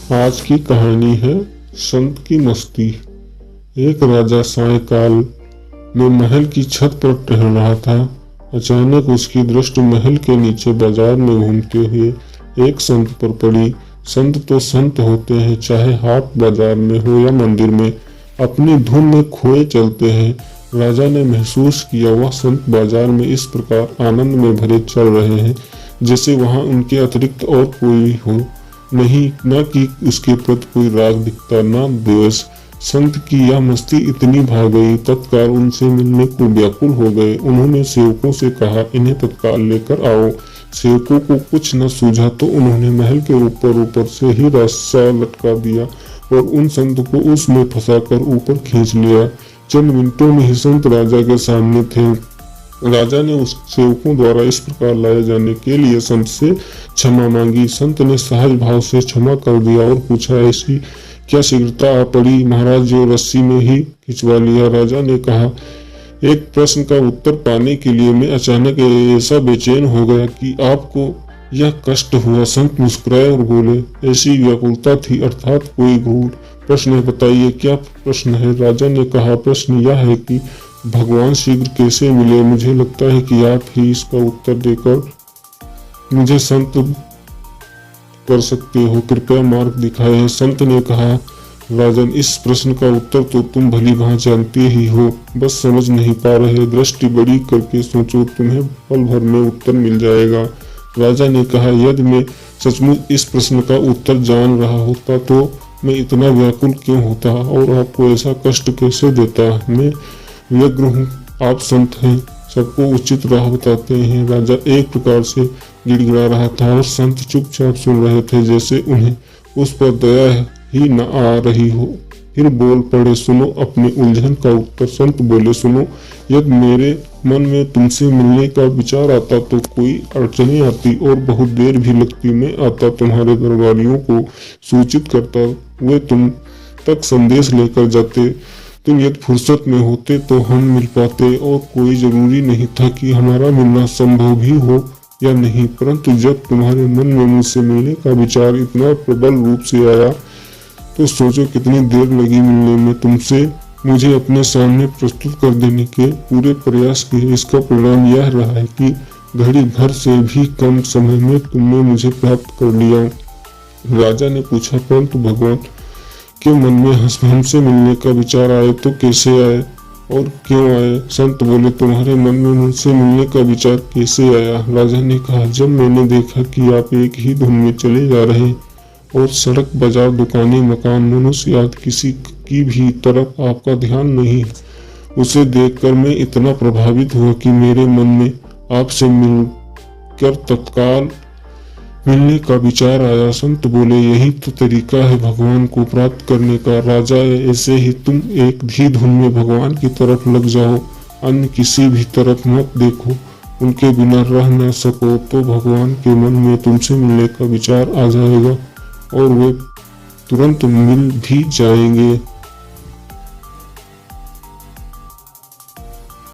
आज की कहानी है संत की मस्ती। एक राजा सायंकाल में महल की छत पर टहल रहा था। अचानक उसकी दृष्टि महल के नीचे बाजार में घूमते हुए एक संत पर पड़ी। संत तो संत होते हैं, चाहे हाट बाजार में हो या मंदिर में, अपनी धुन में खोए चलते हैं। राजा ने महसूस किया वह संत बाजार में इस प्रकार आनंद में भरे चल रहे हैं जैसे वहां उनके अतिरिक्त और कोई हो नहीं, न कि उसके प्रति कोई राग दिखता न द्वेष। संत की यह मस्ती इतनी भा गई, तत्काल उनसे मिलने को व्याकुल हो गए। उन्होंने सेवकों से कहा, इन्हें तत्काल लेकर आओ। सेवकों को कुछ न सूझा तो उन्होंने महल के ऊपर से ही रस्सा लटका दिया और उन संत को उसमें फंसाकर ऊपर खींच लिया। चंद मिनटों में ही संत राजा के सामने थे। राजा ने उस सेवकों द्वारा इस प्रकार लाए जाने के लिए संत से क्षमा मांगी। संत ने सहज भाव से क्षमा कर दिया और पूछा, ऐसी क्या शीघ्रता आ पड़ी महाराज, जो रस्सी में ही खिंचवा लिया। राजा ने कहा, एक प्रश्न का उत्तर पाने के लिए मैं अचानक ऐसा बेचैन हो गया कि आपको यह कष्ट हुआ। संत मुस्कुराए और बोले, ऐसी व्याकुलता थी अर्थात कोई गूढ़ प्रश्न है, बताइए क्या प्रश्न है। राजा ने कहा, प्रश्न यह है कि भगवान शीघ्र कैसे मिले। मुझे लगता है कि आप ही इसका उत्तर देकर मुझे संत कर सकते हो, कृपया मार्ग दिखाएं। संत ने कहा, राजन, इस प्रश्न का उत्तर तो तुम भली भांति जानते ही हो, बस समझ नहीं पा रहे। दृष्टि बड़ी करके सोचो, तुम्हें पल भर में उत्तर मिल जाएगा। राजा ने कहा, यदि मैं सचमुच इस प्रश्न का उत्तर जान रहा होता तो मैं इतना व्याकुल क्यों होता और आपको ऐसा कष्ट कैसे देता। मैं व्यग्र हूँ, आप संत हैं, सबको उचित राह बताते हैं। राजा एक प्रकार से गिड़गिड़ा रहा था और संत चुपचाप सुन रहे थे, जैसे उन्हें उस पर दया ही न आ रही हो। फिर बोल पड़े, सुनो अपनी उलझन का उत्तर। संत बोले, सुनो, यदि मेरे मन में तुमसे मिलने का विचार आता तो कोई अड़चने आती और बहुत देर भी लगती। मैं आता, तुम्हारे दरबारियों को सूचित करता, वे तुम तक संदेश लेकर जाते। तुम यदि फुर्सत में होते तो हम मिल पाते और कोई जरूरी नहीं था कि हमारा मिलना संभव भी हो या नहीं। परंतु जब तुम्हारे मन में मुझसे मिलने का विचार इतना प्रबल रूप से आया तो सोचो कितनी देर लगी मिलने में। तुमसे मुझे अपने सामने प्रस्तुत कर देने के पूरे प्रयास किए। इसका परिणाम यह रहा है कि घड़ी भर से भी कम समय में तुमने मुझे प्राप्त कर लिया। राजा ने पूछा, परंतु भगवान के मन में हमसे मिलने का विचार आए तो कैसे आए और क्यों आए। संत बोले, तुम्हारे मन में मुझसे मिलने का विचार कैसे आया। राजा ने कहा, जब मैंने देखा कि आप एक ही धुन में चले जा रहे और सड़क, बाजार, दुकानें, मकान, मनुष्य आदि किसी की भी तरफ आपका ध्यान नहीं, उसे देखकर मैं इतना प्रभावित हुआ कि मेरे मन में आपसे मिलकर तत्काल मिलने का विचार आया। संत बोले, यही तो तरीका है भगवान को प्राप्त करने का। राजा, ऐसे ही तुम एक ही धुन में भगवान की तरफ लग जाओ, अन्य किसी भी तरफ मत देखो। उनके बिना रह न सको तो भगवान के मन में तुमसे मिलने का विचार आ जाएगा और वे तुरंत मिल भी जाएंगे।